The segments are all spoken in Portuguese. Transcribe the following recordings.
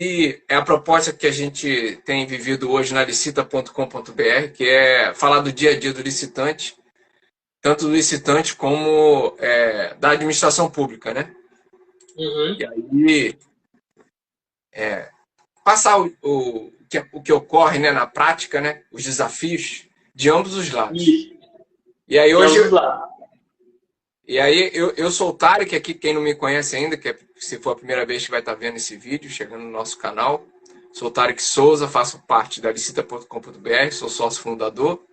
E é a proposta que a gente tem vivido hoje na licita.com.br, que é falar do dia a dia do licitante, tanto do licitante como da administração pública, né? Uhum. E aí passar o que ocorre, né, na prática, né, os desafios de ambos os lados. Isso. E aí De hoje, ambos os lados. eu sou o Tarek, aqui quem não me conhece ainda, que se for a primeira vez que vai estar vendo esse vídeo, chegando no nosso canal, sou o Tarek Souza, faço parte da licita.com.br, sou sócio fundador.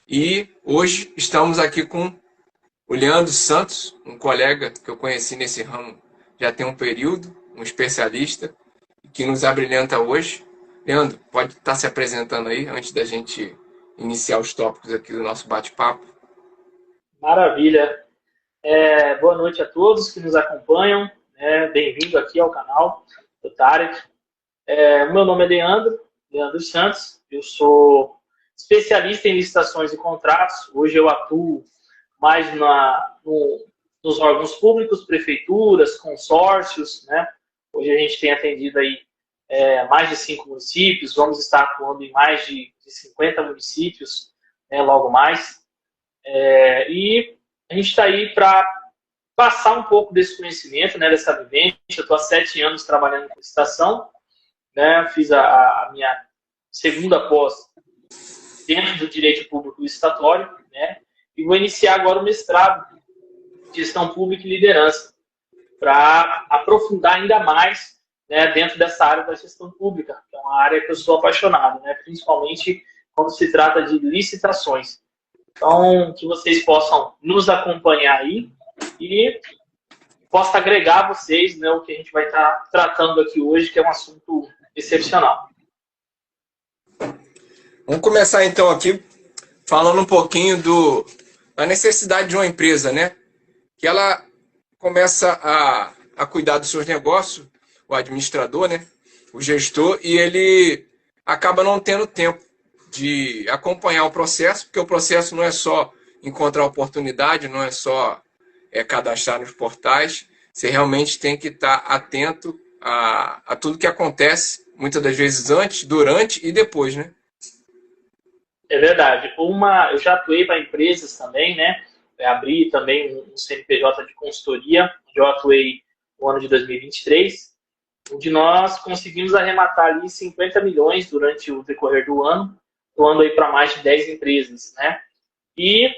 E hoje estamos aqui com o Leandro Santos, um colega que eu conheci nesse ramo já tem um período, um especialista, que nos abrilhanta hoje. Leandro, pode estar se apresentando aí antes da gente iniciar os tópicos aqui do nosso bate-papo. Maravilha. Boa noite a todos que nos acompanham. Bem-vindo aqui ao canal do Tarek. O meu nome é Leandro Santos. Eu sou especialista em licitações e contratos. Hoje eu atuo mais nos órgãos públicos, prefeituras, consórcios, né? Hoje a gente tem atendido aí mais de 5 municípios, vamos estar atuando em mais de 50 municípios, né, logo mais. E a gente está aí para passar um pouco desse conhecimento, né, dessa vivência. Eu estou há 7 anos trabalhando com licitação, né, fiz a minha segunda pós dentro do direito público licitatório, né, e vou iniciar agora o mestrado em gestão pública e liderança, para aprofundar ainda mais, né, dentro dessa área da gestão pública, que é uma área que eu sou apaixonado, né, principalmente quando se trata de licitações. Então, que vocês possam nos acompanhar aí e possa agregar a vocês, né, o que a gente vai estar tratando aqui hoje, que é um assunto excepcional. Vamos começar então aqui falando um pouquinho da necessidade de uma empresa, né? Que ela começa a cuidar dos seus negócios, o administrador, né? O gestor, e ele acaba não tendo tempo de acompanhar o processo, porque o processo não é só encontrar oportunidade, não é só cadastrar nos portais, você realmente tem que estar atento a tudo que acontece, muitas das vezes antes, durante e depois, né? É verdade. Eu já atuei para empresas também, né? Abri também um CNPJ de consultoria, onde eu atuei no ano de 2023, onde nós conseguimos arrematar ali 50 milhões durante o decorrer do ano, atuando aí para mais de 10 empresas, né? E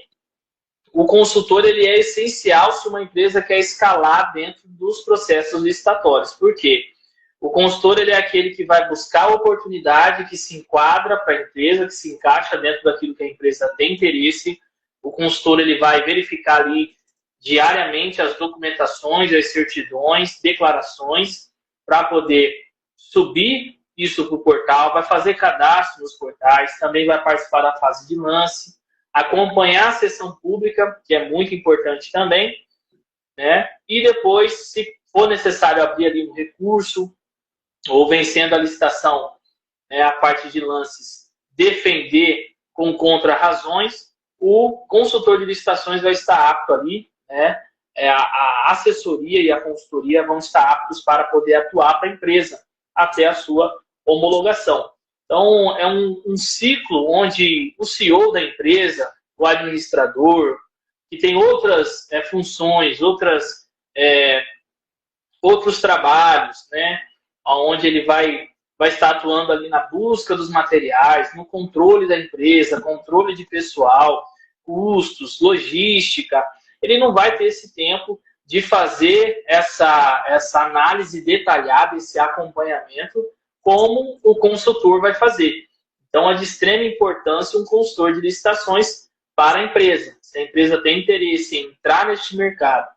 o consultor ele é essencial se uma empresa quer escalar dentro dos processos licitatórios. Por quê? O consultor ele é aquele que vai buscar a oportunidade que se enquadra para a empresa, que se encaixa dentro daquilo que a empresa tem interesse. O consultor ele vai verificar ali diariamente as documentações, as certidões, declarações, para poder subir isso para o portal, vai fazer cadastro nos portais, também vai participar da fase de lance, acompanhar a sessão pública, que é muito importante também, né? E depois, se for necessário abrir ali um recurso, ou vencendo a licitação, né, a parte de lances, defender com contra-razões, o consultor de licitações vai estar apto ali, né? A assessoria e a consultoria vão estar aptos para poder atuar para a empresa até a sua homologação. Então, é um ciclo onde o CEO da empresa, o administrador, que tem outras funções, outros trabalhos, né, onde ele vai estar atuando ali na busca dos materiais, no controle da empresa, controle de pessoal, custos, logística. Ele não vai ter esse tempo de fazer essa análise detalhada, esse acompanhamento, como o consultor vai fazer. Então, é de extrema importância um consultor de licitações para a empresa. Se a empresa tem interesse em entrar neste mercado,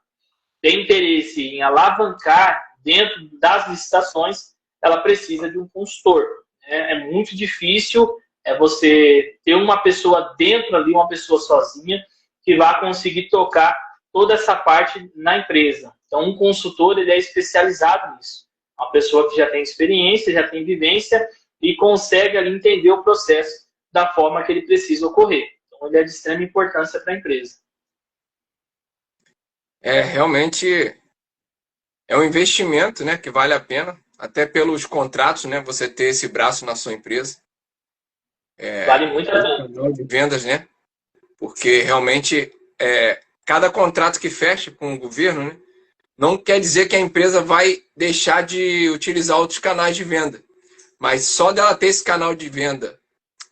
tem interesse em alavancar dentro das licitações, ela precisa de um consultor. É muito difícil você ter uma pessoa dentro ali, uma pessoa sozinha, que vai conseguir tocar toda essa parte na empresa. Então, um consultor ele é especializado nisso. Uma pessoa que já tem experiência, já tem vivência e consegue ali entender o processo da forma que ele precisa ocorrer. Então, ele é de extrema importância para a empresa. Realmente é um investimento, né, que vale a pena. até pelos contratos, né? Você ter esse braço na sua empresa. Vale muito a pena. De vendas, né? Porque realmente cada contrato que fecha com o governo, né, não quer dizer que a empresa vai deixar de utilizar outros canais de venda. Mas só dela ter esse canal de venda,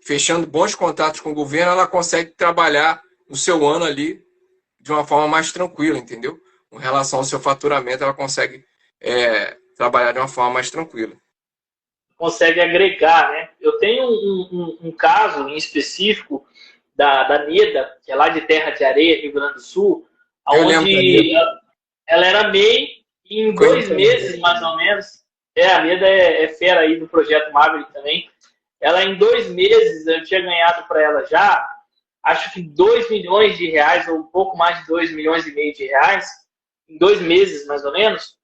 fechando bons contratos com o governo, ela consegue trabalhar no seu ano ali de uma forma mais tranquila, entendeu? Com relação ao seu faturamento, ela consegue trabalhar de uma forma mais tranquila. Consegue agregar, né? Eu tenho um caso em específico da Neda, que é lá de Terra de Areia, Rio Grande do Sul, onde ela era MEI e em 2 meses, mais ou menos, a Neda é fera aí do Projeto Maverick também, ela em 2 meses, eu tinha ganhado para ela já, acho que 2 milhões de reais, ou um pouco mais de 2 milhões e meio de reais, em 2 meses, mais ou menos,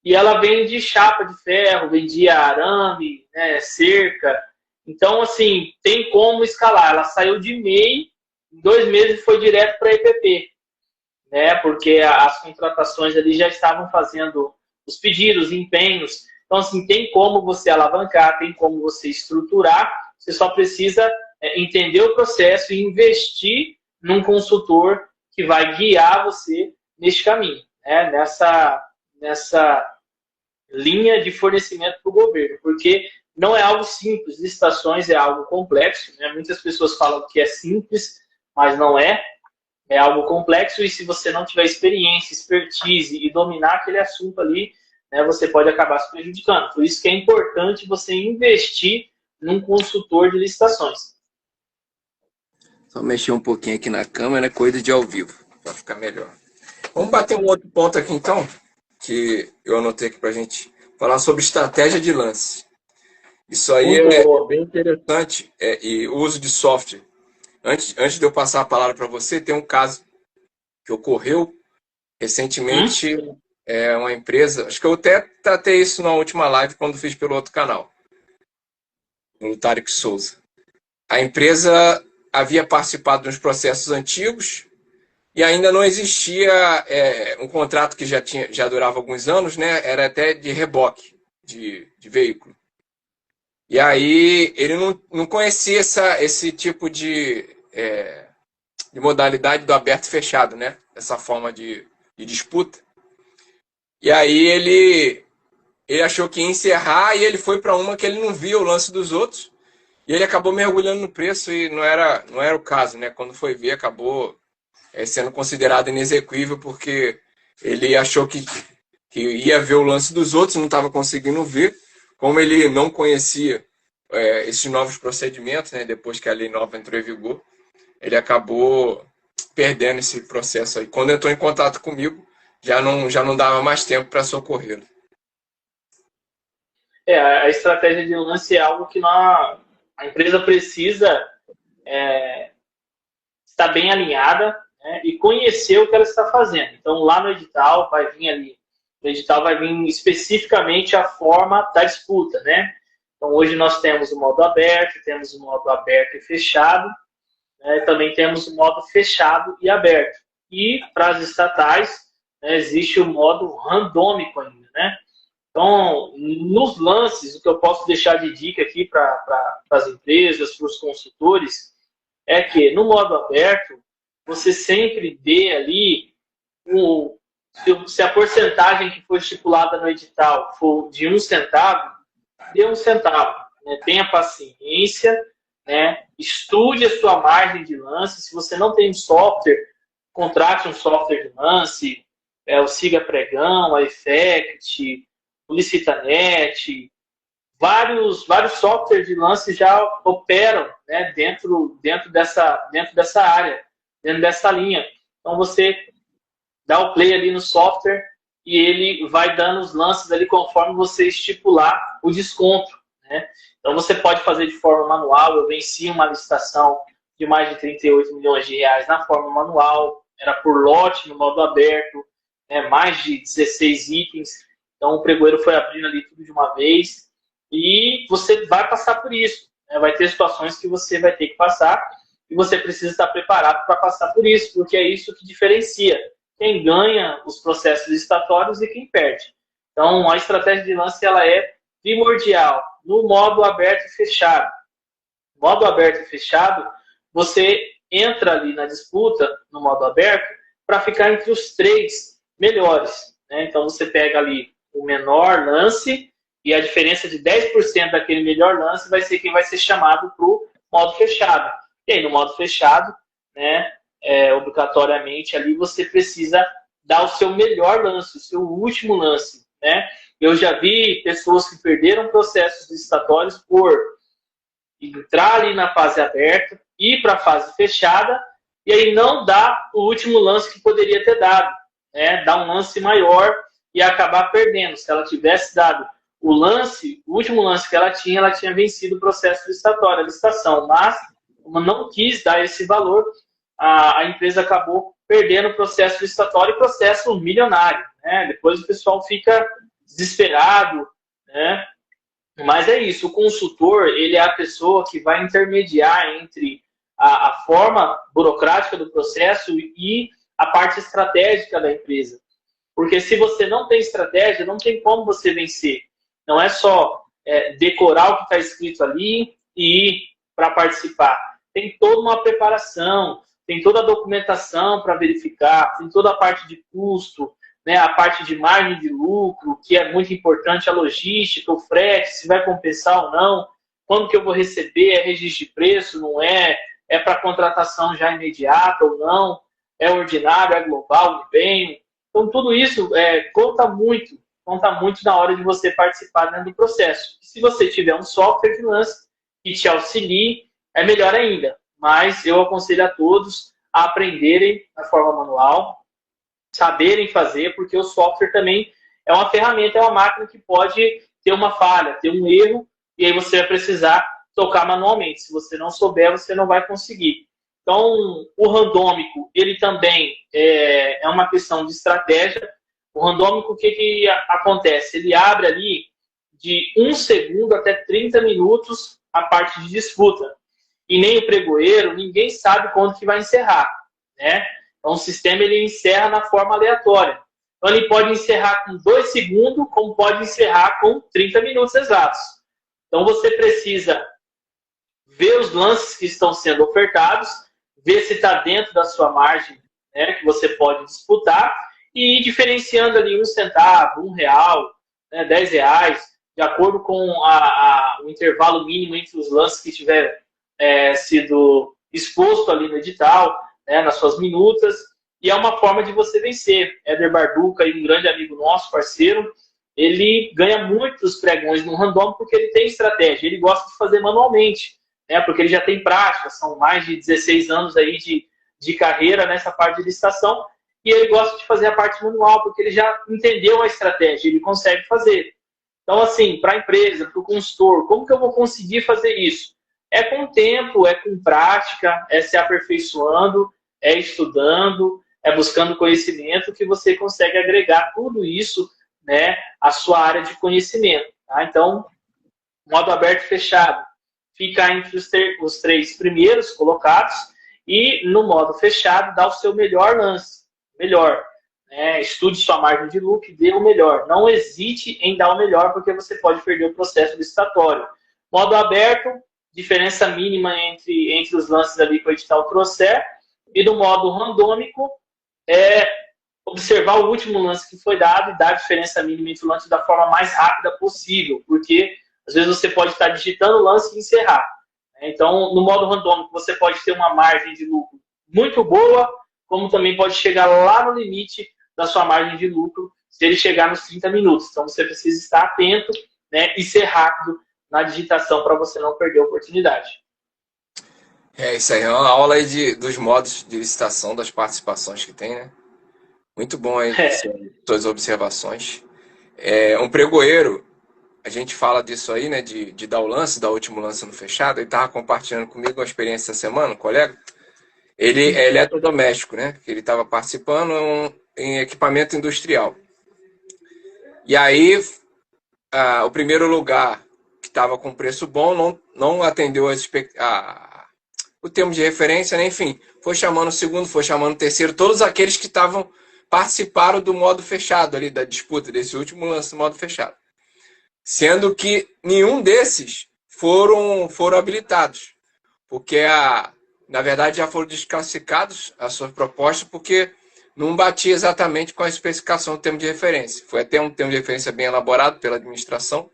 e ela vende chapa de ferro, vendia arame, né, cerca. Então, assim, tem como escalar. Ela saiu de MEI, em 2 meses foi direto para EPP, né, porque as contratações ali já estavam fazendo os pedidos, empenhos. Então, assim, tem como você alavancar, tem como você estruturar, você só precisa entender o processo e investir num consultor que vai guiar você neste caminho, né, nessa linha de fornecimento para o governo, porque não é algo simples, licitações é algo complexo, né? Muitas pessoas falam que é simples, mas não é, é algo complexo e se você não tiver experiência, expertise e dominar aquele assunto ali, né, você pode acabar se prejudicando. Por isso que é importante você investir num consultor de licitações. Só mexer um pouquinho aqui na câmera, coisa de ao vivo, para ficar melhor. Vamos bater um outro ponto aqui então, que eu anotei aqui para a gente falar sobre estratégia de lance. Isso aí é bem interessante, e o uso de software. Antes de eu passar a palavra para você, tem um caso que ocorreu recentemente. Uma empresa, acho que eu até tratei isso na última live quando fiz pelo outro canal, no Tarek Souza. A empresa havia participado de uns processos antigos e ainda não existia um contrato que já durava alguns anos, né? Era até de reboque de veículo. E aí ele não conhecia esse tipo de modalidade do aberto e fechado, né? Essa forma de disputa. E aí ele achou que ia encerrar e ele foi para uma que ele não via o lance dos outros e ele acabou mergulhando no preço e não era o caso, né? Quando foi ver, acabou sendo considerado inexequível porque ele achou que ia ver o lance dos outros, não estava conseguindo ver. Como ele não conhecia esses novos procedimentos, né? Depois que a lei nova entrou em vigor, ele acabou perdendo esse processo aí. Quando entrou em contato comigo, já não dava mais tempo para socorrê-lo. A estratégia de lance é algo que a empresa precisa estar bem alinhada, né, e conhecer o que ela está fazendo. Então, lá no edital vai vir especificamente a forma da disputa, né? Então, hoje nós temos o modo aberto e fechado, né, também temos o modo fechado e aberto. E para as estatais, né, existe o modo randômico ainda, né? Então, nos lances, o que eu posso deixar de dica aqui para as empresas, para os consultores, é que no modo aberto, você sempre dê ali, se a porcentagem que foi estipulada no edital for de 1 centavo, dê 1 centavo. Né? Tenha paciência, né? Estude a sua margem de lance. Se você não tem um software, contrate um software de lance, o Siga Pregão, a Effect, o Licitanet, vários softwares de lance já operam, né, dentro dessa área, dentro dessa linha. Então você dá o play ali no software e ele vai dando os lances ali conforme você estipular o desconto, né? Então você pode fazer de forma manual. Eu venci uma licitação de mais de 38 milhões de reais na forma manual, era por lote no modo aberto, né, mais de 16 itens. Então o pregoeiro foi abrindo ali tudo de uma vez e você vai passar por isso, né? Vai ter situações que você vai ter que passar e você precisa estar preparado para passar por isso, porque é isso que diferencia quem ganha os processos licitatórios e quem perde. Então a estratégia de lance ela é primordial no modo aberto e fechado. Modo aberto e fechado, você entra ali na disputa, no modo aberto, para ficar entre os 3 melhores. Né? Então, você pega ali o menor lance e a diferença de 10% daquele melhor lance vai ser quem vai ser chamado para o modo fechado. E aí, no modo fechado, né, obrigatoriamente, ali você precisa dar o seu melhor lance, o seu último lance. Né? Eu já vi pessoas que perderam processos licitatórios por entrar ali na fase aberta, ir para a fase fechada, e aí não dar o último lance que poderia ter dado. Né? Dar um lance maior e acabar perdendo. Se ela tivesse dado o último lance que ela tinha vencido o processo licitatório, a licitação. Mas, como não quis dar esse valor, a empresa acabou perdendo o processo licitatório e processo milionário. Né? Depois o pessoal fica desesperado, né? Mas é isso, o consultor, ele é a pessoa que vai intermediar entre a forma burocrática do processo e a parte estratégica da empresa. Porque se você não tem estratégia, não tem como você vencer. Não é só decorar o que está escrito ali e ir para participar. Tem toda uma preparação, tem toda a documentação para verificar, tem toda a parte de custo, né, a parte de margem de lucro, que é muito importante, a logística, o frete, se vai compensar ou não, quando que eu vou receber, é registro de preço, não é, é para contratação já imediata ou não, é ordinário, é global, bem. Então, tudo isso conta muito na hora de você participar dentro do processo. E se você tiver um software de lance que te auxilie, é melhor ainda. Mas eu aconselho a todos a aprenderem na forma manual, saberem fazer, porque o software também é uma ferramenta, é uma máquina que pode ter uma falha, ter um erro, e aí você vai precisar tocar manualmente. Se você não souber, você não vai conseguir. Então, o randômico, ele também é uma questão de estratégia. O randômico, o que acontece? Ele abre ali de 1 segundo até 30 minutos a parte de disputa. E nem o pregoeiro, ninguém sabe quando que vai encerrar, né? Então, o sistema ele encerra na forma aleatória. Então, ele pode encerrar com 2 segundos, como pode encerrar com 30 minutos exatos. Então, você precisa ver os lances que estão sendo ofertados, ver se está dentro da sua margem, né, que você pode disputar, e ir diferenciando ali 1 centavo, R$1, né, R$10, de acordo com o intervalo mínimo entre os lances que tiver sido exposto ali no edital, né, nas suas minutas, e é uma forma de você vencer. Éder Barduca, um grande amigo nosso, parceiro, ele ganha muitos pregões no random porque ele tem estratégia, ele gosta de fazer manualmente, né, porque ele já tem prática, são mais de 16 anos aí de carreira nessa parte de licitação, e ele gosta de fazer a parte manual, porque ele já entendeu a estratégia, ele consegue fazer. Então, assim, para a empresa, para o consultor, como que eu vou conseguir fazer isso? É com tempo, é com prática, é se aperfeiçoando, é estudando, é buscando conhecimento que você consegue agregar tudo isso, né, à sua área de conhecimento. Tá? Então, modo aberto e fechado fica entre os 3 primeiros colocados e no modo fechado dá o seu melhor lance. Melhor. Né? Estude sua margem de lucro e dê o melhor. Não hesite em dar o melhor porque você pode perder o processo licitatório. Modo aberto, diferença mínima entre os lances ali que o edital trouxer, e do modo randômico observar o último lance que foi dado e dar a diferença mínima entre o lance da forma mais rápida possível, porque às vezes você pode estar digitando o lance e encerrar. Então, no modo randômico, você pode ter uma margem de lucro muito boa, como também pode chegar lá no limite da sua margem de lucro, se ele chegar nos 30 minutos. Então, você precisa estar atento, né, e ser rápido na digitação para você não perder a oportunidade. Isso aí é uma aula aí dos modos de licitação, das participações que tem, né? Muito bom aí, suas observações. Um pregoeiro, a gente fala disso aí, né, de dar o lance, dar o último lance no fechado. Ele estava compartilhando comigo uma experiência essa semana, um colega. Ele é eletrodoméstico, né? Ele estava participando em equipamento industrial. E aí, o primeiro lugar que estava com preço bom não atendeu o termo de referência, né? Enfim, foi chamando o segundo, foi chamando o terceiro, todos aqueles que participaram do modo fechado ali, da disputa, desse último lance do modo fechado. sendo que nenhum desses foram habilitados, porque na verdade já foram desclassificados as suas propostas porque não batia exatamente com a especificação do termo de referência. Foi até um termo de referência bem elaborado pela administração,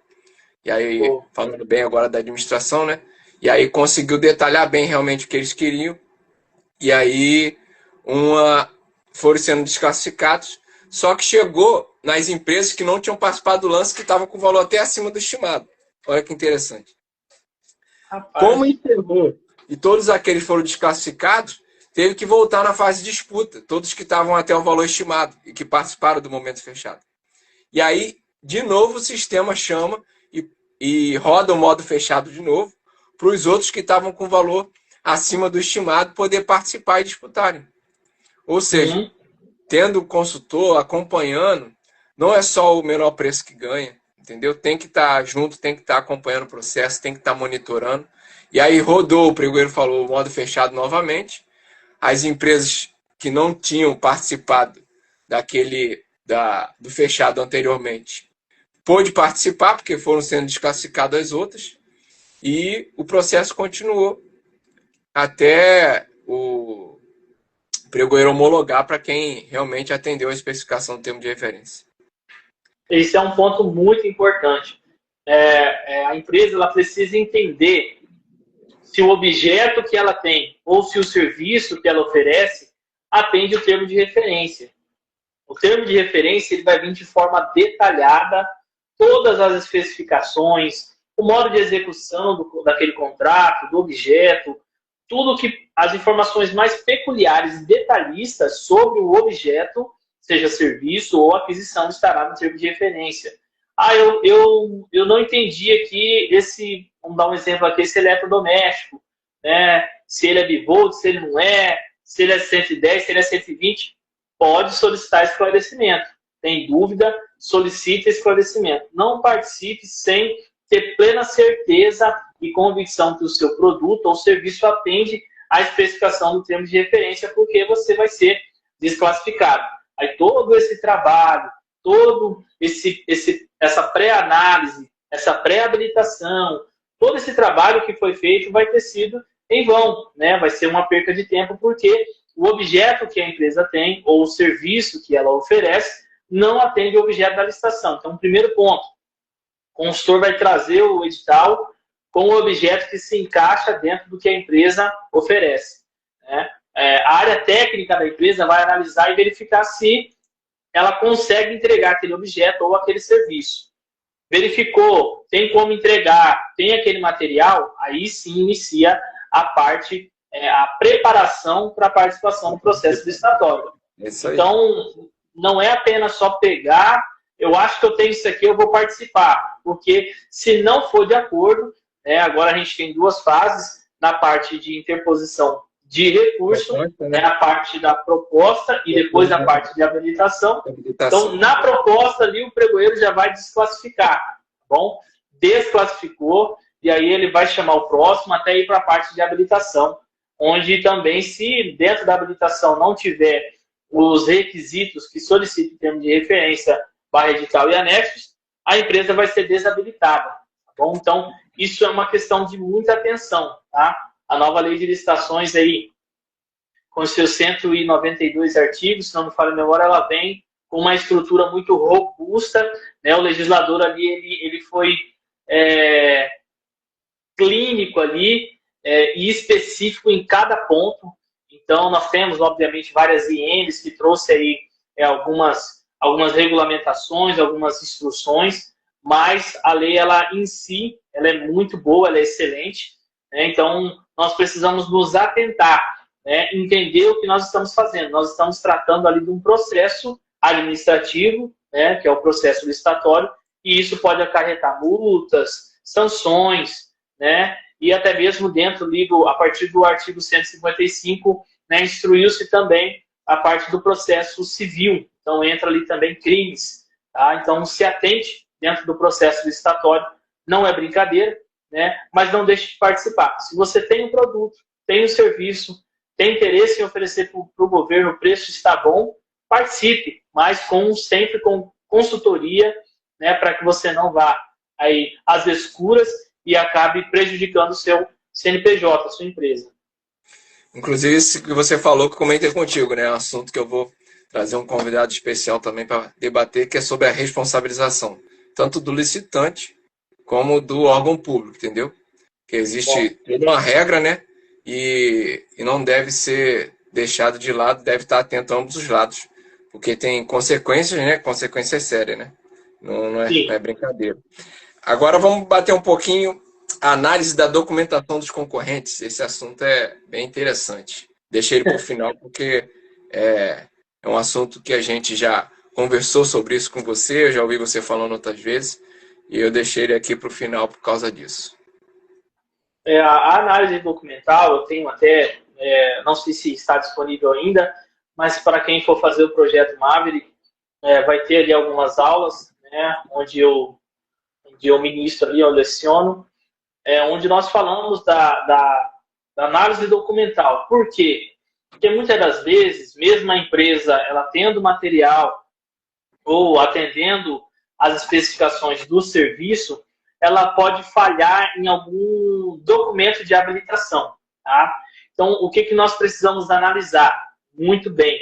e aí, falando bem agora da administração, né? E aí conseguiu detalhar bem realmente o que eles queriam, e aí foram sendo desclassificados, só que chegou nas empresas que não tinham participado do lance, que estavam com valor até acima do estimado. Olha que interessante. Rapaz. Como encerrou e todos aqueles foram desclassificados, teve que voltar na fase de disputa, todos que estavam até o valor estimado e que participaram do momento fechado. E aí, de novo, o sistema chama e roda o modo fechado de novo para os outros que estavam com valor acima do estimado poder participar e disputarem. Ou seja, tendo o consultor acompanhando, não é só o menor preço que ganha, entendeu? Tem que estar junto, tem que estar acompanhando o processo, tem que estar monitorando. E aí rodou, o pregoeiro falou, o modo fechado novamente. As empresas que não tinham participado do fechado anteriormente pôde participar, porque foram sendo desclassificadas as outras, e o processo continuou até o pregoeiro homologar para quem realmente atendeu a especificação do termo de referência. Esse é um ponto muito importante. A empresa ela precisa entender se o objeto que ela tem ou se o serviço que ela oferece atende o termo de referência. O termo de referência ele vai vir de forma detalhada, todas as especificações, o modo de execução daquele contrato, do objeto, tudo que as informações mais peculiares e detalhistas sobre o objeto, seja serviço ou aquisição, estará no termo de referência. Eu não entendi aqui vamos dar um exemplo aqui, esse eletrodoméstico, né? Se ele é bivolt, se ele não é, se ele é 110, se ele é 120, pode solicitar esclarecimento. Tem dúvida, solicite esclarecimento. Não participe sem ter plena certeza e convicção que o seu produto ou serviço atende à especificação do termo de referência, porque você vai ser desclassificado. Aí todo esse trabalho, todo essa pré-análise, essa pré-habilitação, todo esse trabalho que foi feito vai ter sido em vão, né? Vai ser uma perca de tempo, porque o objeto que a empresa tem, ou o serviço que ela oferece, não atende o objeto da licitação. Então, primeiro ponto, o consultor vai trazer o edital com o objeto que se encaixa dentro do que a empresa oferece, né? A área técnica da empresa vai analisar e verificar se ela consegue entregar aquele objeto ou aquele serviço. Verificou, tem como entregar, tem aquele material, aí sim inicia a parte, a preparação para a participação no processo licitatório. Então, não é apenas só pegar, eu acho que eu tenho isso aqui, eu vou participar. Porque se não for de acordo, agora a gente tem duas fases, na parte de interposição de recurso, a parte da proposta e depois a parte de habilitação. Então, na proposta ali, o pregoeiro já vai desclassificar, tá bom? Desclassificou, e aí ele vai chamar o próximo até ir para a parte de habilitação, onde também, se dentro da habilitação não tiver os requisitos que solicita o termo de referência, barra edital e anexos, a empresa vai ser desabilitada, tá bom? Então, isso é uma questão de muita atenção, tá? A nova lei de licitações aí, com seus 192 artigos, se não me falha a memória, ela vem com uma estrutura muito robusta, né? O legislador ali, ele foi clínico ali e específico em cada ponto. Então, nós temos, obviamente, várias INs que trouxe aí algumas regulamentações, algumas instruções, mas a lei, ela em si, ela é muito boa, ela é excelente, né? Então, nós precisamos nos atentar, né? Entender o que nós estamos fazendo. Nós estamos tratando ali de um processo administrativo, né? Que é o processo licitatório, e isso pode acarretar multas, sanções, né? E até mesmo dentro ali, a partir do artigo 155, né, instruiu-se também a parte do processo civil. Então, entra ali também crimes, tá? Então, se atente dentro do processo licitatório, não é brincadeira, né? Mas não deixe de participar. Se você tem um produto, tem um serviço, tem interesse em oferecer para o governo, o preço está bom, participe, mas sempre com consultoria, né, para que você não vá aí às escuras e acabe prejudicando o seu CNPJ, a sua empresa. Inclusive, isso que você falou, que eu comentei contigo, né? É um assunto que eu vou trazer um convidado especial também para debater, que é sobre a responsabilização, tanto do licitante como do órgão público, entendeu? Que existe toda uma regra, né? E não deve ser deixado de lado, deve estar atento a ambos os lados, porque tem consequências, né? Consequências sérias, né? Não é brincadeira. Agora vamos bater um pouquinho a análise da documentação dos concorrentes. Esse assunto é bem interessante. Deixei ele para o final, porque é um assunto que a gente já conversou sobre isso com você, eu já ouvi você falando outras vezes, e eu deixei ele aqui para o final por causa disso. A análise documental, eu tenho até, não sei se está disponível ainda, mas para quem for fazer o projeto Maverick, vai ter ali algumas aulas, né, onde eu ministro ali, eu leciono, onde nós falamos da análise documental. Por quê? Porque muitas das vezes, mesmo a empresa ela tendo material ou atendendo às especificações do serviço, ela pode falhar em algum documento de habilitação. Tá? Então, o que nós precisamos analisar? Muito bem.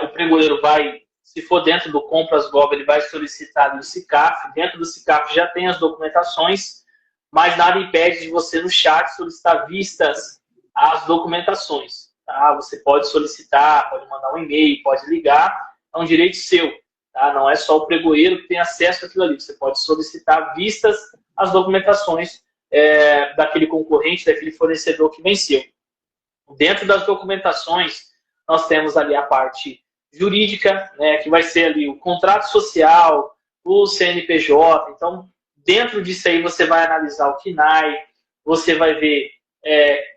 O pregoeiro vai, se for dentro do Compras Gov, ele vai solicitar o SICAF. Dentro do SICAF já tem as documentações, mas nada impede de você no chat solicitar vistas às documentações. Tá? Você pode solicitar, pode mandar um e-mail, pode ligar, é um direito seu. Tá? Não é só o pregoeiro que tem acesso àquilo ali. Você pode solicitar vistas às documentações daquele concorrente, daquele fornecedor que venceu. Dentro das documentações, nós temos ali a parte jurídica, né, que vai ser ali o contrato social, o CNPJ. Então, dentro disso aí você vai analisar o KNAI, você vai ver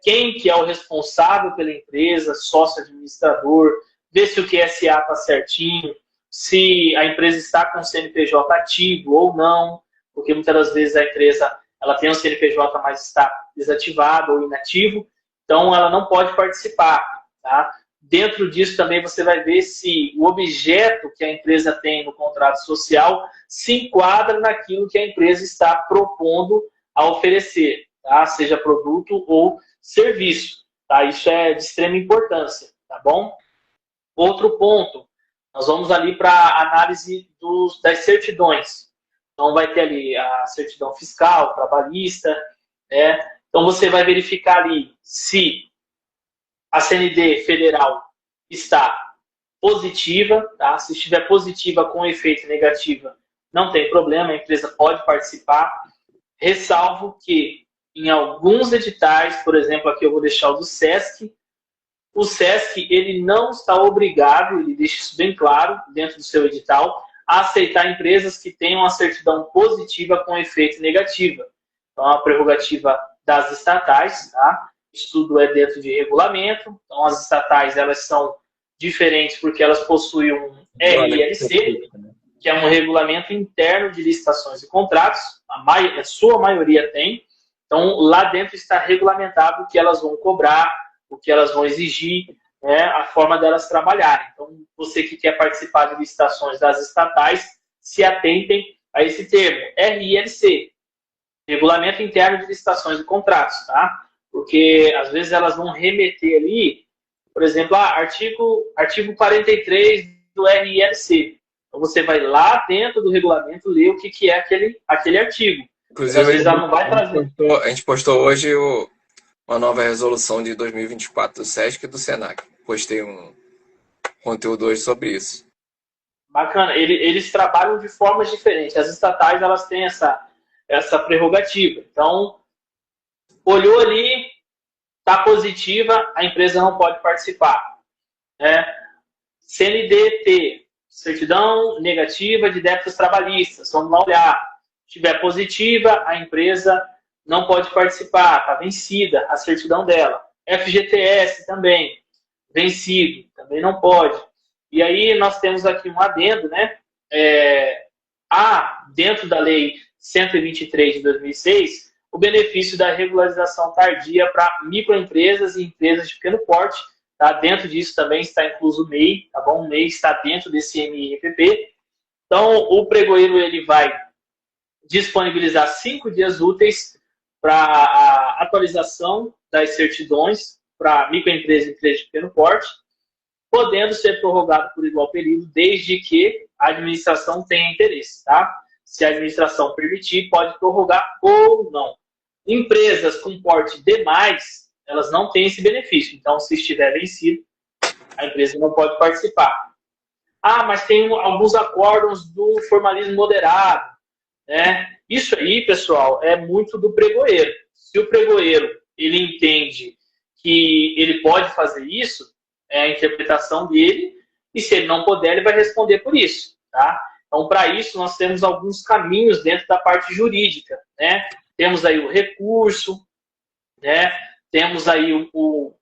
quem que é o responsável pela empresa, sócio administrador, ver se o QSA está certinho, se a empresa está com o CNPJ ativo ou não, porque muitas das vezes a empresa ela tem um CNPJ, mas está desativado ou inativo, então ela não pode participar. Tá? Dentro disso também você vai ver se o objeto que a empresa tem no contrato social se enquadra naquilo que a empresa está propondo a oferecer, tá? Seja produto ou serviço. Tá? Isso é de extrema importância, tá bom? Outro ponto, nós vamos ali para a análise das certidões. Então vai ter ali a certidão fiscal, trabalhista, né? Então você vai verificar ali se a CND federal está positiva, tá? Se estiver positiva com efeito negativa, não tem problema, a empresa pode participar. Ressalvo que em alguns editais, por exemplo, aqui eu vou deixar o do SESC, o SESC ele não está obrigado, ele deixa isso bem claro dentro do seu edital, a aceitar empresas que tenham a certidão positiva com efeito negativo. Então, a prerrogativa das estatais, tá? Isso tudo é dentro de regulamento. Então, as estatais elas são diferentes porque elas possuem um RLC, que é um regulamento interno de licitações e contratos. A sua maioria tem. Então, lá dentro está regulamentado o que elas vão cobrar, o que elas vão exigir, né, a forma delas trabalharem. Então, você que quer participar de licitações das estatais, se atentem a esse termo, RLC, Regulamento Interno de Licitações e Contratos, tá? Porque, às vezes, elas vão remeter ali, por exemplo, artigo 43 do RLC. Então, você vai lá dentro do regulamento ler o que é aquele artigo. Inclusive, às vezes, ela não vai trazer. A gente postou hoje uma nova resolução de 2024 do SESC e do SENAC. Postei um conteúdo hoje sobre isso. Bacana. Eles trabalham de formas diferentes. As estatais elas têm essa prerrogativa. Então, olhou ali, está positiva, a empresa não pode participar. CNDT, certidão negativa de débitos trabalhistas. Vamos lá olhar. Se estiver positiva, a empresa não pode participar, está vencida a certidão dela. FGTS também, vencido, também não pode. E aí nós temos aqui um adendo, né? Há, dentro da Lei 123 de 2006, o benefício da regularização tardia para microempresas e empresas de pequeno porte. Tá? Dentro disso também está incluso o MEI, tá bom? O MEI está dentro desse MIPP. Então, o pregoeiro ele vai disponibilizar 5 dias úteis para a atualização das certidões para microempresa e empresa de pequeno porte, podendo ser prorrogado por igual período, desde que a administração tenha interesse, tá? Se a administração permitir, pode prorrogar ou não. Empresas com porte demais, elas não têm esse benefício. Então, se estiver vencido, a empresa não pode participar. Ah, mas tem alguns acórdãos do formalismo moderado, né? Isso aí, pessoal, é muito do pregoeiro. Se o pregoeiro ele entende que ele pode fazer isso, é a interpretação dele, e se ele não puder, ele vai responder por isso, tá? Então, para isso, nós temos alguns caminhos dentro da parte jurídica, né? Temos aí o recurso, né? Temos aí o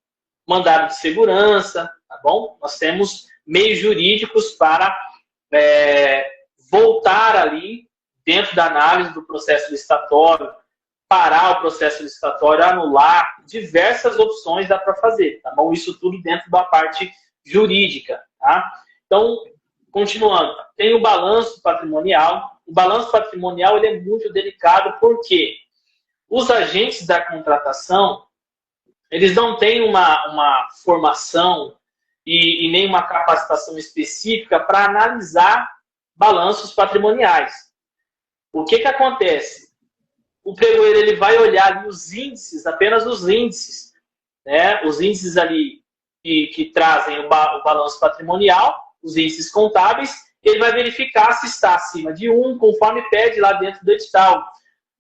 mandado de segurança, tá bom? Nós temos meios jurídicos para voltar ali dentro da análise do processo licitatório, parar o processo licitatório, anular, diversas opções dá para fazer, tá bom? Isso tudo dentro da parte jurídica, tá? Então, continuando, tem o balanço patrimonial. O balanço patrimonial ele é muito delicado porque os agentes da contratação, eles não têm uma formação e nem uma capacitação específica para analisar balanços patrimoniais. O que acontece? O pregoeiro ele vai olhar ali os índices, apenas os índices, né? Os índices ali que trazem o balanço patrimonial, os índices contábeis, ele vai verificar se está acima de 1, conforme pede lá dentro do edital.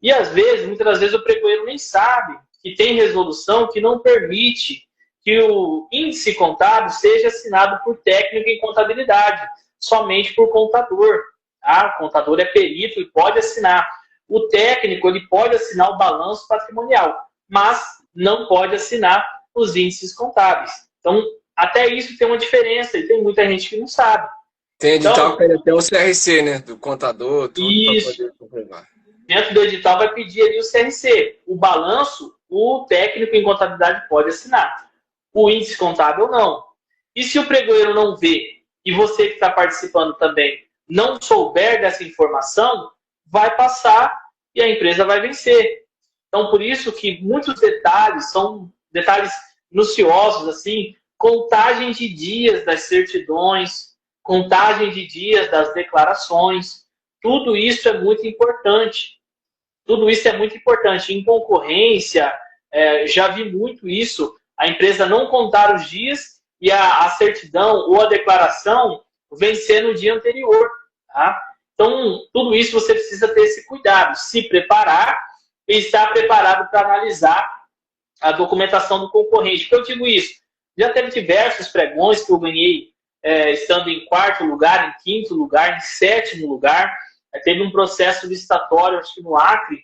E às vezes, muitas das vezes, o pregoeiro nem sabe que tem resolução que não permite que o índice contábil seja assinado por técnico em contabilidade, somente por contador. Tá? O contador é perito e pode assinar. O técnico ele pode assinar o balanço patrimonial, mas não pode assinar os índices contábeis. Então, até isso tem uma diferença e tem muita gente que não sabe. Tem edital que até o CRC, né? Do contador, tudo isso. Para poder comprovar. Dentro do edital vai pedir ali o CRC. O balanço, o técnico em contabilidade pode assinar. O índice contábil, não. E se o pregoeiro não vê, e você que está participando também não souber dessa informação, vai passar e a empresa vai vencer. Então, por isso que muitos detalhes são detalhes minuciosos, assim, contagem de dias das certidões, contagem de dias das declarações, tudo isso é muito importante. Tudo isso é muito importante. Em concorrência, já vi muito isso, a empresa não contar os dias e a certidão ou a declaração vencer no dia anterior. Tá? Então, tudo isso você precisa ter esse cuidado, se preparar e estar preparado para analisar a documentação do concorrente. Por que eu digo isso? Já teve diversos pregões que eu ganhei estando em 4º lugar, em 5º lugar, em 7º lugar. Teve um processo licitatório, acho que no Acre,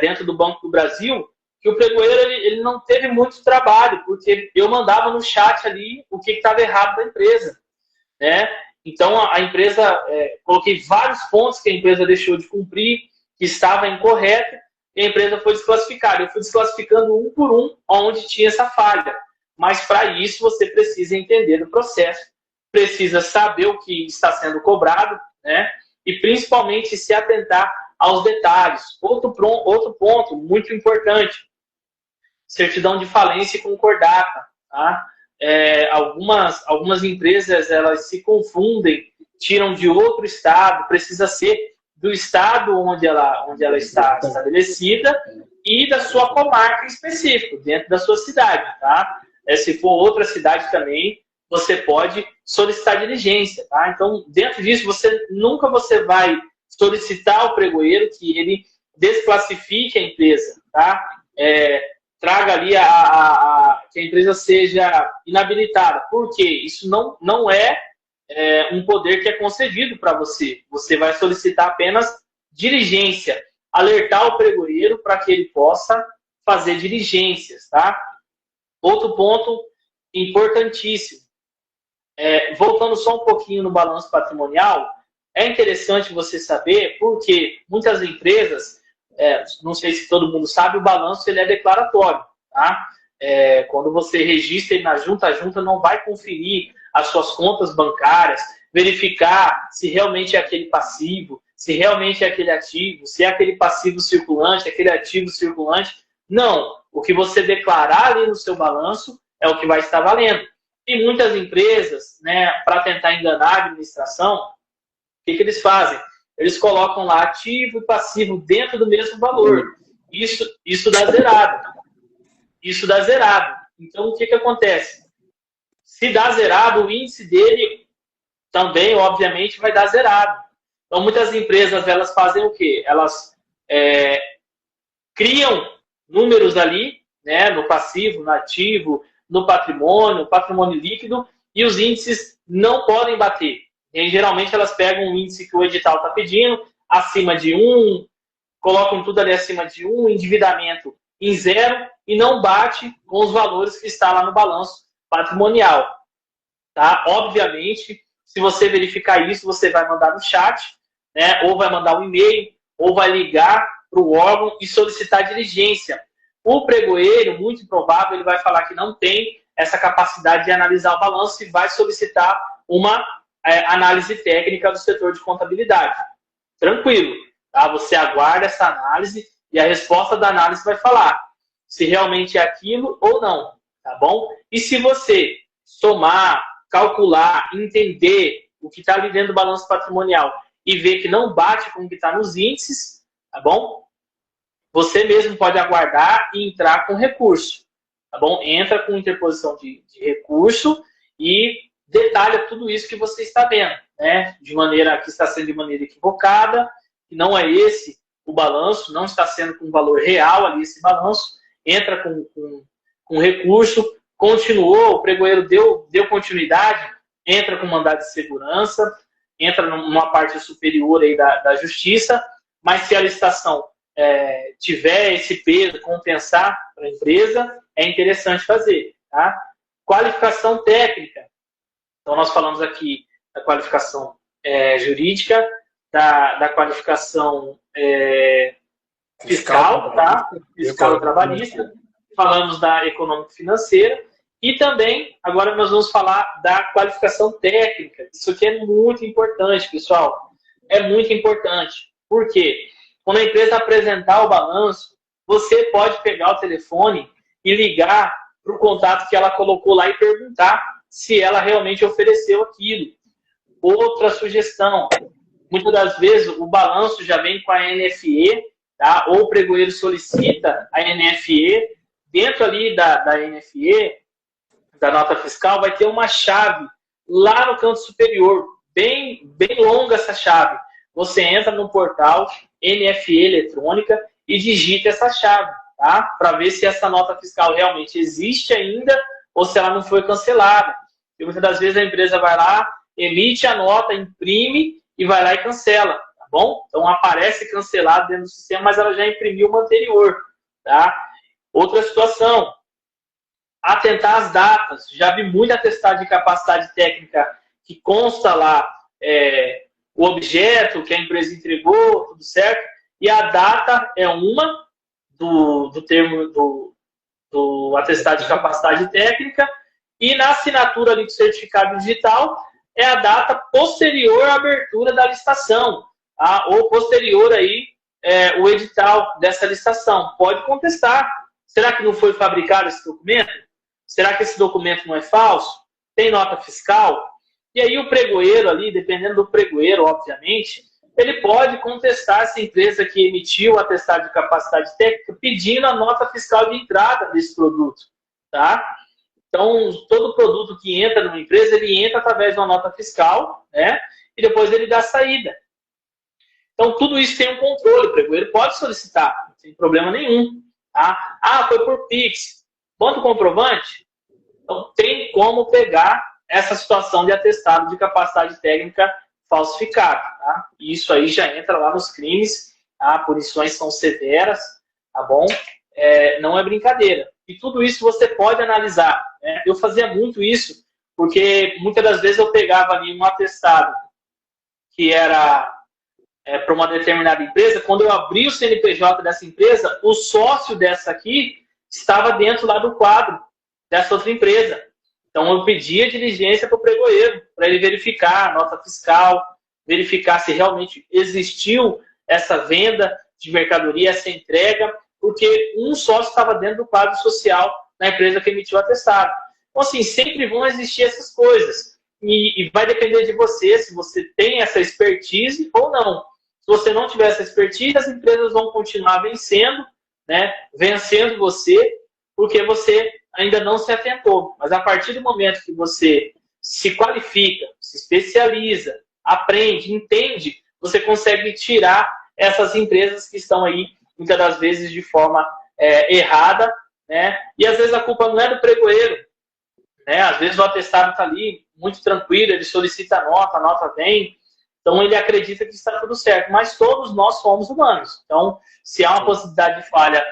dentro do Banco do Brasil, que o pregoeiro ele não teve muito trabalho, porque eu mandava no chat ali o que estava errado da empresa. Né? Então, a empresa, coloquei vários pontos que a empresa deixou de cumprir, que estava incorreta, e a empresa foi desclassificada. Eu fui desclassificando um por um onde tinha essa falha. Mas, para isso, você precisa entender do processo, precisa saber o que está sendo cobrado, né? E, principalmente, se atentar aos detalhes. Outro ponto muito importante, certidão de falência e concordata. Tá? Algumas empresas elas se confundem, tiram de outro estado, precisa ser do estado onde ela está estabelecida e da sua comarca em específico, dentro da sua cidade. Tá? Se for outra cidade também, você pode solicitar diligência. Tá? Então, dentro disso, nunca você vai solicitar ao pregoeiro que ele desclassifique a empresa. Tá? Traga ali que a empresa seja inabilitada. Por quê? Isso não é um poder que é concedido para você. Você vai solicitar apenas diligência, alertar o pregoeiro para que ele possa fazer diligências. Tá? Outro ponto importantíssimo. Voltando só um pouquinho no balanço patrimonial, é interessante você saber porque muitas empresas, não sei se todo mundo sabe, o balanço ele é declaratório. Tá? Quando você registra ele na junta, a junta não vai conferir as suas contas bancárias, verificar se realmente é aquele passivo, se realmente é aquele ativo, se é aquele passivo circulante, aquele ativo circulante. Não. O que você declarar ali no seu balanço é o que vai estar valendo. E muitas empresas, né, para tentar enganar a administração, o que eles fazem? Eles colocam lá ativo e passivo dentro do mesmo valor. Isso dá zerado. Isso dá zerado. Então, o que acontece? Se dá zerado, o índice dele também, obviamente, vai dar zerado. Então, muitas empresas, elas fazem o quê? Elas criam números ali, né, no passivo, no ativo, no patrimônio líquido, e os índices não podem bater. E aí, geralmente, elas pegam um índice que o edital está pedindo, acima de 1, colocam tudo ali acima de 1, endividamento em 0, e não bate com os valores que está lá no balanço patrimonial. Tá? Obviamente, se você verificar isso, você vai mandar no chat, né, ou vai mandar um e-mail, ou vai ligar para o órgão e solicitar diligência. O pregoeiro, muito provável, ele vai falar que não tem essa capacidade de analisar o balanço e vai solicitar uma análise técnica do setor de contabilidade. Tranquilo, tá? Você aguarda essa análise e a resposta da análise vai falar se realmente é aquilo ou não, tá bom? E se você somar, calcular, entender o que está ali dentro do balanço patrimonial e ver que não bate com o que está nos índices, tá bom? Você mesmo pode aguardar e entrar com recurso, tá bom? Entra com interposição de recurso e detalha tudo isso que você está vendo, né? De maneira que está sendo de maneira equivocada, que não é esse o balanço, não está sendo com valor real ali esse balanço, entra com recurso, continuou, o pregoeiro deu continuidade, entra com mandado de segurança, entra numa parte superior aí da justiça, mas se a licitação tiver esse peso, compensar para a empresa, é interessante fazer. Tá? Qualificação técnica. Então, nós falamos aqui da qualificação jurídica, da qualificação fiscal, tá? Fiscal trabalhista. Falamos da econômico-financeira. E também, agora nós vamos falar da qualificação técnica. Isso aqui é muito importante, pessoal. É muito importante. Por quê? Quando a empresa apresentar o balanço, você pode pegar o telefone e ligar para o contato que ela colocou lá e perguntar se ela realmente ofereceu aquilo. Outra sugestão, muitas das vezes o balanço já vem com a NFE, tá? Ou o pregoeiro solicita a NFE. Dentro ali da NFE, da nota fiscal, vai ter uma chave lá no canto superior, bem longa essa chave. Você entra no portal NFE eletrônica e digita essa chave, tá? Para ver se essa nota fiscal realmente existe ainda ou se ela não foi cancelada. E muitas das vezes a empresa vai lá, emite a nota, imprime e vai lá e cancela, tá bom? Então aparece cancelado dentro do sistema, mas ela já imprimiu uma anterior, tá? Outra situação, atentar às datas. Já vi muito atestado de capacidade técnica que consta lá o objeto que a empresa entregou, tudo certo, e a data é uma do termo do atestado de capacidade técnica, e na assinatura ali do certificado digital é a data posterior à abertura da licitação, tá? Ou posterior aí o edital dessa licitação. Pode contestar. Será que não foi fabricado esse documento? Será que esse documento não é falso? Tem nota fiscal? E aí o pregoeiro ali, dependendo do pregoeiro, obviamente, ele pode contestar essa empresa que emitiu o atestado de capacidade técnica pedindo a nota fiscal de entrada desse produto, tá? Então, todo produto que entra numa empresa, ele entra através de uma nota fiscal, né? E depois ele dá saída. Então, tudo isso tem um controle. O pregoeiro pode solicitar, sem problema nenhum. Tá? Ah, foi por Pix. Quanto comprovante? Então, tem como pegar essa situação de atestado de capacidade técnica falsificado. Tá? E isso aí já entra lá nos crimes. Tá? Punições são severas, tá bom? Não é brincadeira. E tudo isso você pode analisar. Né? Eu fazia muito isso, porque muitas das vezes eu pegava ali um atestado que era para uma determinada empresa. Quando eu abri o CNPJ dessa empresa, o sócio dessa aqui estava dentro lá do quadro dessa outra empresa. Então eu pedia diligência para o pregoeiro, para ele verificar a nota fiscal, verificar se realmente existiu essa venda de mercadoria, essa entrega, porque um sócio estava dentro do quadro social na empresa que emitiu o atestado. Então, assim, sempre vão existir essas coisas. E vai depender de você, se você tem essa expertise ou não. Se você não tiver essa expertise, as empresas vão continuar vencendo, né? Vencendo você, porque você ainda não se atentou. Mas a partir do momento que você se qualifica, se especializa, aprende, entende, você consegue tirar essas empresas que estão aí, muitas das vezes, de forma errada, né? E às vezes a culpa não é do pregoeiro, né? Às vezes o atestado está ali muito tranquilo, ele solicita a nota vem, então ele acredita que está tudo certo, mas todos nós somos humanos. Então, se há uma possibilidade de falha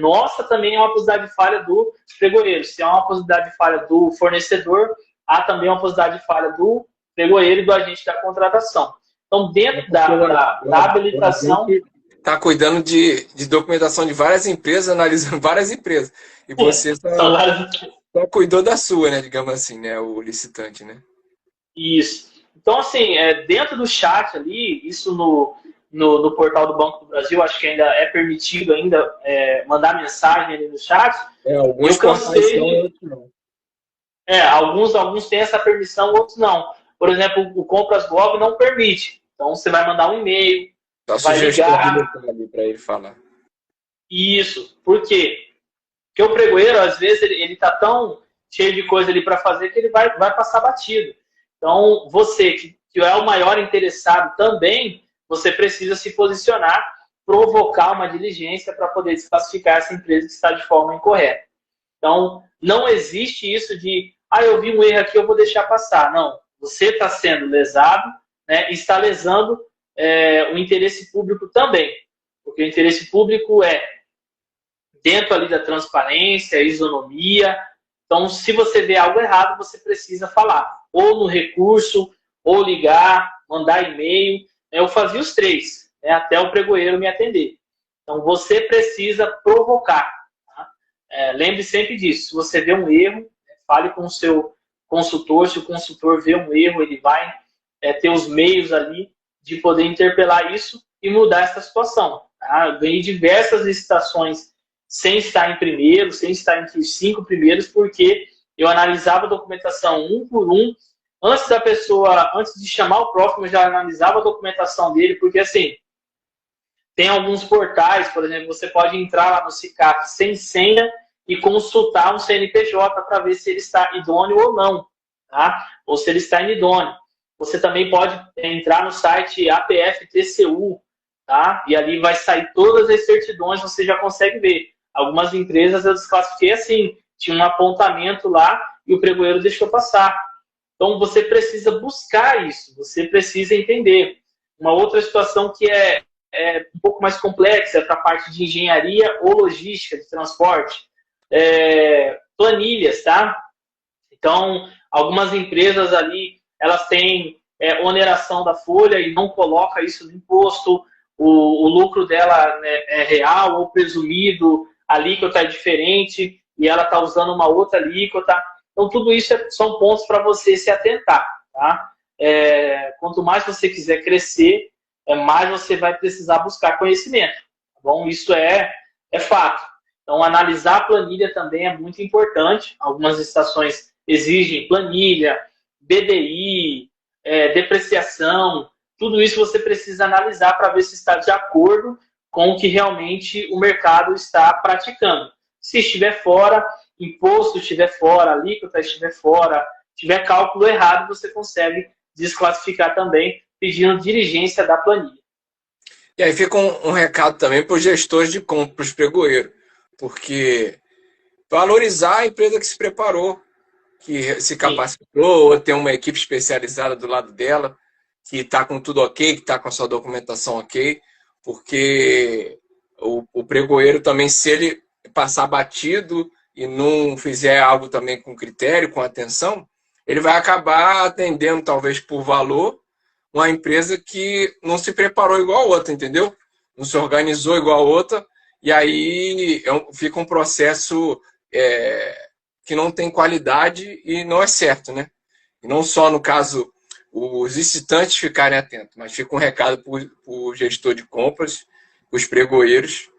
nossa, também é uma possibilidade de falha do pregoeiro. Se há uma possibilidade de falha do fornecedor, há também uma possibilidade de falha do pregoeiro e do agente da contratação. Então, dentro da habilitação... Está cuidando de documentação de várias empresas, analisando várias empresas. E você só cuidou da sua, né? Digamos assim, né? O licitante, né? Isso. Então, assim, dentro do chat ali, isso no portal do Banco do Brasil, acho que ainda é permitido ainda mandar mensagem ali no chat. Alguns cansei, outros não. Alguns têm essa permissão, outros não. Por exemplo, o Compras Gov não permite. Então, você vai mandar um e-mail, vai ligar. Para ele falar. Isso. Por quê? Porque o pregoeiro, às vezes, ele tá tão cheio de coisa ali para fazer que ele vai passar batido. Então, você que é o maior interessado também, você precisa se posicionar, provocar uma diligência para poder desclassificar essa empresa que está de forma incorreta. Então, não existe isso de, eu vi um erro aqui, eu vou deixar passar. Não, você está sendo lesado, né, e está lesando o interesse público também. Porque o interesse público é dentro ali da transparência, isonomia. Então, se você vê algo errado, você precisa falar. Ou no recurso, ou ligar, mandar e-mail. Eu fazia os três, né, até o pregoeiro me atender. Então, você precisa provocar. Tá? Lembre sempre disso. Se você vê um erro, fale com o seu consultor. Se o consultor vê um erro, ele vai ter os meios ali de poder interpelar isso e mudar essa situação. Tá? Eu ganhei diversas licitações sem estar em primeiro, sem estar entre os 5 primeiros, porque eu analisava a documentação um por um. Antes de chamar o próximo, eu já analisava a documentação dele, porque assim, tem alguns portais, por exemplo, você pode entrar lá no SICAP sem senha e consultar um CNPJ para ver se ele está idôneo ou não, tá? Ou se ele está inidôneo. Você também pode entrar no site APF-TCU, tá? E ali vai sair todas as certidões, você já consegue ver. Algumas empresas eu desclassifiquei assim, tinha um apontamento lá e o pregoeiro deixou passar. Então, você precisa buscar isso, você precisa entender. Uma outra situação que é um pouco mais complexa, para a parte de engenharia ou logística de transporte. Planilhas, tá? Então, algumas empresas ali, elas têm oneração da folha e não coloca isso no imposto, o lucro dela, né, é real ou presumido, a alíquota é diferente e ela está usando uma outra alíquota. Então, tudo isso são pontos para você se atentar, tá? Quanto mais você quiser crescer, mais você vai precisar buscar conhecimento, tá bom? Isso é fato. Então, analisar a planilha também é muito importante. Algumas estações exigem planilha, BDI, depreciação. Tudo isso você precisa analisar para ver se está de acordo com o que realmente o mercado está praticando. Se estiver fora, imposto estiver fora, alíquota estiver fora, tiver cálculo errado, você consegue desclassificar também, pedindo diligência da planilha. E aí fica um recado também para os gestores de compra, para os pregoeiros, porque valorizar a empresa que se preparou, que se capacitou, ou tem uma equipe especializada do lado dela, que está com tudo ok, que está com a sua documentação ok, porque o pregoeiro também, se ele passar batido e não fizer algo também com critério, com atenção, ele vai acabar atendendo, talvez por valor, uma empresa que não se preparou igual a outra, entendeu? Não se organizou igual a outra, e aí fica um processo que não tem qualidade e não é certo, né? E não só no caso os licitantes ficarem atentos, mas fica um recado para o gestor de compras, os pregoeiros,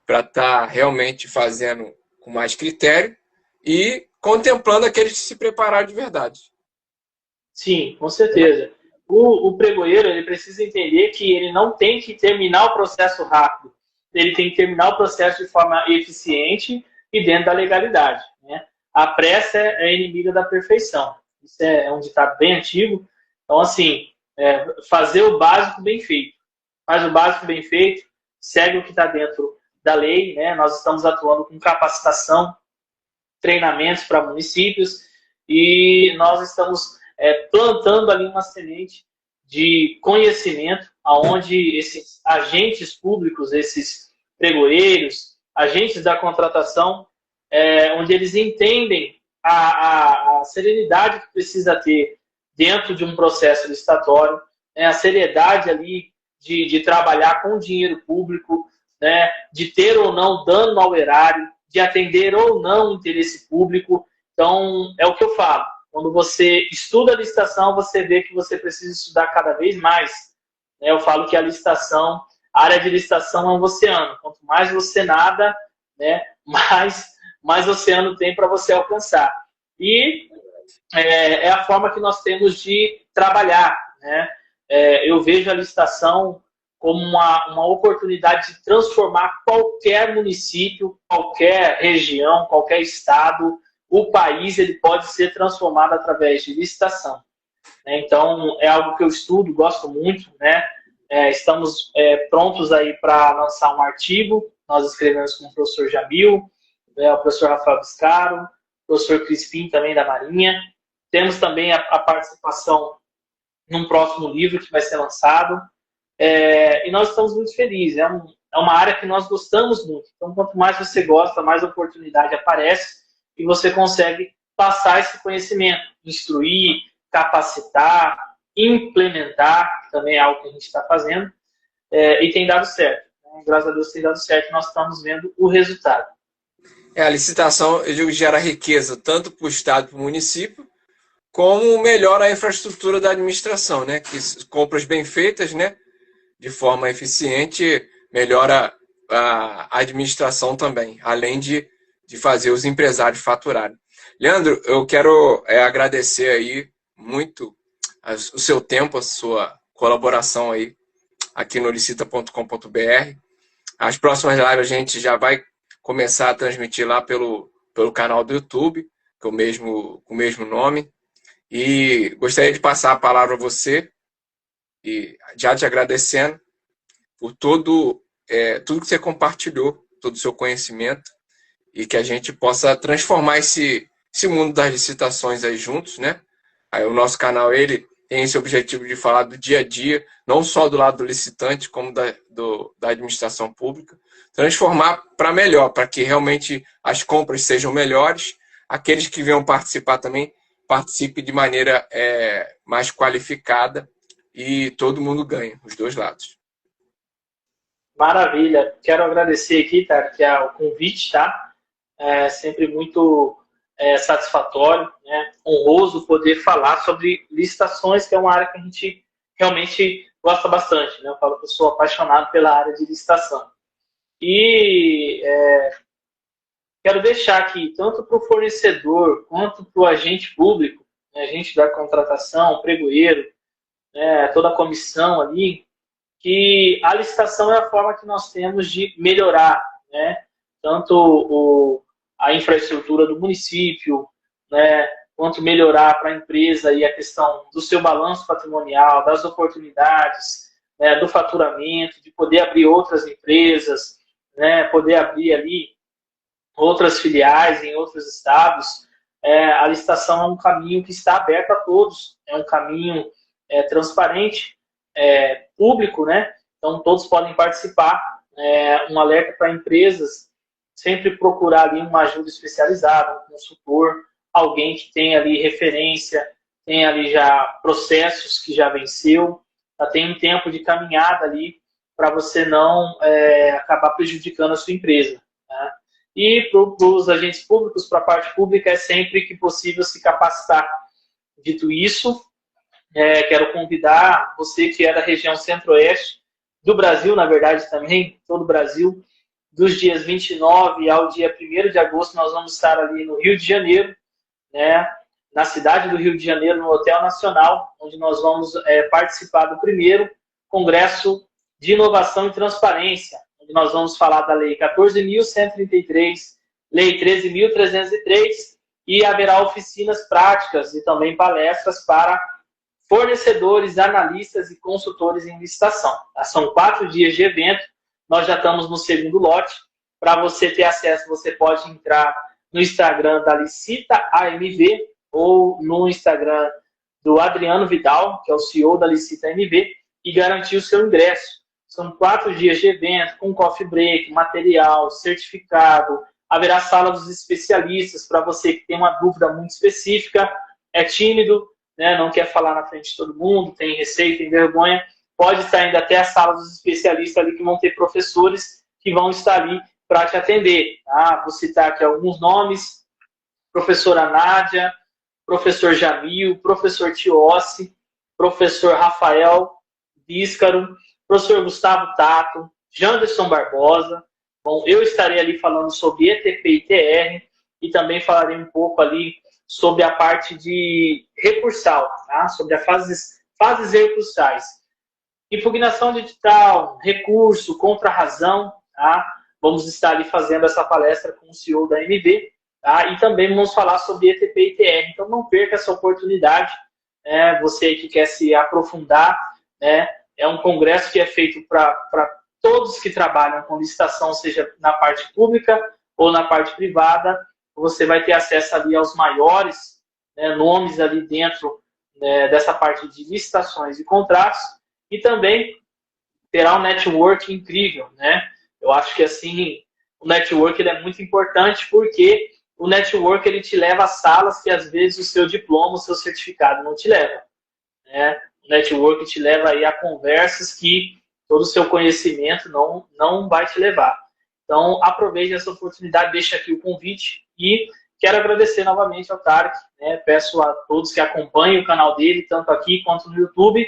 para estar realmente fazendo com mais critério e contemplando aqueles que se prepararam de verdade. Sim, com certeza. O pregoeiro, ele precisa entender que ele não tem que terminar o processo rápido. Ele tem que terminar o processo de forma eficiente e dentro da legalidade, né? A pressa é inimiga da perfeição. Isso é um ditado bem antigo. Então, assim, fazer o básico bem feito. Faz o básico bem feito, segue o que está dentro da lei, né? Nós estamos atuando com capacitação, treinamentos para municípios e nós estamos plantando ali uma semente de conhecimento aonde esses agentes públicos, esses pregoeiros, agentes da contratação, onde eles entendem a serenidade que precisa ter dentro de um processo licitatório, né, a seriedade ali de trabalhar com dinheiro público, né, de ter ou não dano ao erário, de atender ou não o interesse público. Então, é o que eu falo. Quando você estuda a licitação, você vê que você precisa estudar cada vez mais. Eu falo que a licitação, a área de licitação é um oceano. Quanto mais você nada, né, mais oceano tem para você alcançar. E é a forma que nós temos de trabalhar, né? Eu vejo a licitação como uma oportunidade de transformar qualquer município, qualquer região, qualquer estado, o país ele pode ser transformado através de licitação. Então, é algo que eu estudo, gosto muito, né? Estamos prontos aí para lançar um artigo, nós escrevemos com o professor Jamil, o professor Rafael Biscaro, o professor Crispim também da Marinha. Temos também a participação num próximo livro que vai ser lançado. E nós estamos muito felizes. É uma área que nós gostamos muito. Então, quanto mais você gosta, mais oportunidade aparece e você consegue passar esse conhecimento, instruir, capacitar, implementar, que também é algo que a gente está fazendo, e tem dado certo. Graças a Deus tem dado certo, nós estamos vendo o resultado. A licitação, eu digo, gera riqueza tanto para o Estado e para o município, como melhora a infraestrutura da administração, né? Que compras bem feitas, né? De forma eficiente, melhora a administração também, além de fazer os empresários faturarem. Leandro, eu quero agradecer aí muito o seu tempo, a sua colaboração aí aqui no licita.com.br. As próximas lives a gente já vai começar a transmitir lá pelo canal do YouTube, que é com o mesmo nome. E gostaria de passar a palavra a você, e já te agradecendo por tudo que você compartilhou, todo o seu conhecimento, e que a gente possa transformar esse mundo das licitações aí juntos, né? Aí o nosso canal ele tem esse objetivo de falar do dia a dia, não só do lado do licitante, como da administração pública, transformar para melhor, para que realmente as compras sejam melhores, aqueles que venham participar também participe de maneira mais qualificada e todo mundo ganha, os dois lados. Maravilha. Quero agradecer aqui, tá, que é o convite, tá? É sempre muito satisfatório, né? Honroso poder falar sobre licitações, que é uma área que a gente realmente gosta bastante, né? Eu falo que eu sou apaixonado pela área de licitação. E quero deixar aqui, tanto para o fornecedor quanto para o agente público, né, agente da contratação, pregoeiro, né, toda a comissão ali, que a licitação é a forma que nós temos de melhorar, né, tanto a infraestrutura do município, né, quanto melhorar para a empresa e a questão do seu balanço patrimonial, das oportunidades, né, do faturamento, de poder abrir outras empresas, né, poder abrir ali outras filiais em outros estados. A licitação é um caminho que está aberto a todos, é um caminho transparente, público, né? Então todos podem participar. Um alerta para empresas, sempre procurar ali uma ajuda especializada, um consultor, alguém que tenha ali referência, tem ali já processos que já venceu, já tem um tempo de caminhada ali para você não acabar prejudicando a sua empresa, né? E para os agentes públicos, para a parte pública, é sempre que possível se capacitar. Dito isso, quero convidar você que é da região centro-oeste do Brasil, na verdade também, todo o Brasil, dos dias 29 ao dia 1º de agosto, nós vamos estar ali no Rio de Janeiro, né, na cidade do Rio de Janeiro, no Hotel Nacional, onde nós vamos participar do primeiro Congresso de Inovação e Transparência, onde nós vamos falar da Lei 14.133, Lei 13.303, e haverá oficinas práticas e também palestras para fornecedores, analistas e consultores em licitação. São 4 dias de evento, nós já estamos no segundo lote. Para você ter acesso, você pode entrar no Instagram da Licita AMV ou no Instagram do Adriano Vidal, que é o CEO da Licita AMV, e garantir o seu ingresso. São 4 dias de evento, com coffee break, material, certificado, haverá sala dos especialistas para você que tem uma dúvida muito específica, é tímido, né, não quer falar na frente de todo mundo, tem receio, tem vergonha, pode estar indo até a sala dos especialistas ali, que vão ter professores que vão estar ali para te atender. Tá? Vou citar aqui alguns nomes: professora Nádia, professor Jamil, professor Tiossi, professor Rafael Bíscaro, professor Gustavo Tato, Janderson Barbosa. Bom, eu estarei ali falando sobre ETP e TR e também falarei um pouco ali sobre a parte de recursal, tá? Sobre as fases recursais. Impugnação digital, recurso, contra-razão, tá? Vamos estar ali fazendo essa palestra com o CEO da MB, tá? E também vamos falar sobre ETP e TR. Então não perca essa oportunidade, você que quer se aprofundar, né? É um congresso que é feito para todos que trabalham com licitação, seja na parte pública ou na parte privada. Você vai ter acesso ali aos maiores, né, nomes ali dentro, né, dessa parte de licitações e contratos, e também terá um network incrível, né? Eu acho que assim, o network ele é muito importante, porque o network ele te leva a salas que às vezes o seu diploma, o seu certificado não te leva, né? O network te leva aí a conversas que todo o seu conhecimento não vai te levar. Então, aproveite essa oportunidade, deixa aqui o convite e quero agradecer novamente ao Tarek, né? Peço a todos que acompanhem o canal dele, tanto aqui quanto no YouTube,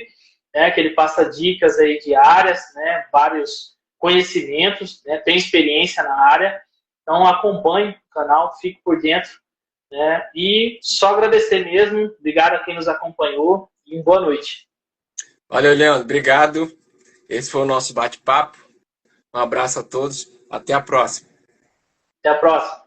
né? Que ele passa dicas aí diárias, né? Vários conhecimentos, né? Tem experiência na área. Então, acompanhe o canal, fique por dentro, né? E só agradecer mesmo, obrigado a quem nos acompanhou e boa noite. Valeu, Leandro, obrigado. Esse foi o nosso bate-papo. Um abraço a todos. Até a próxima. Até a próxima.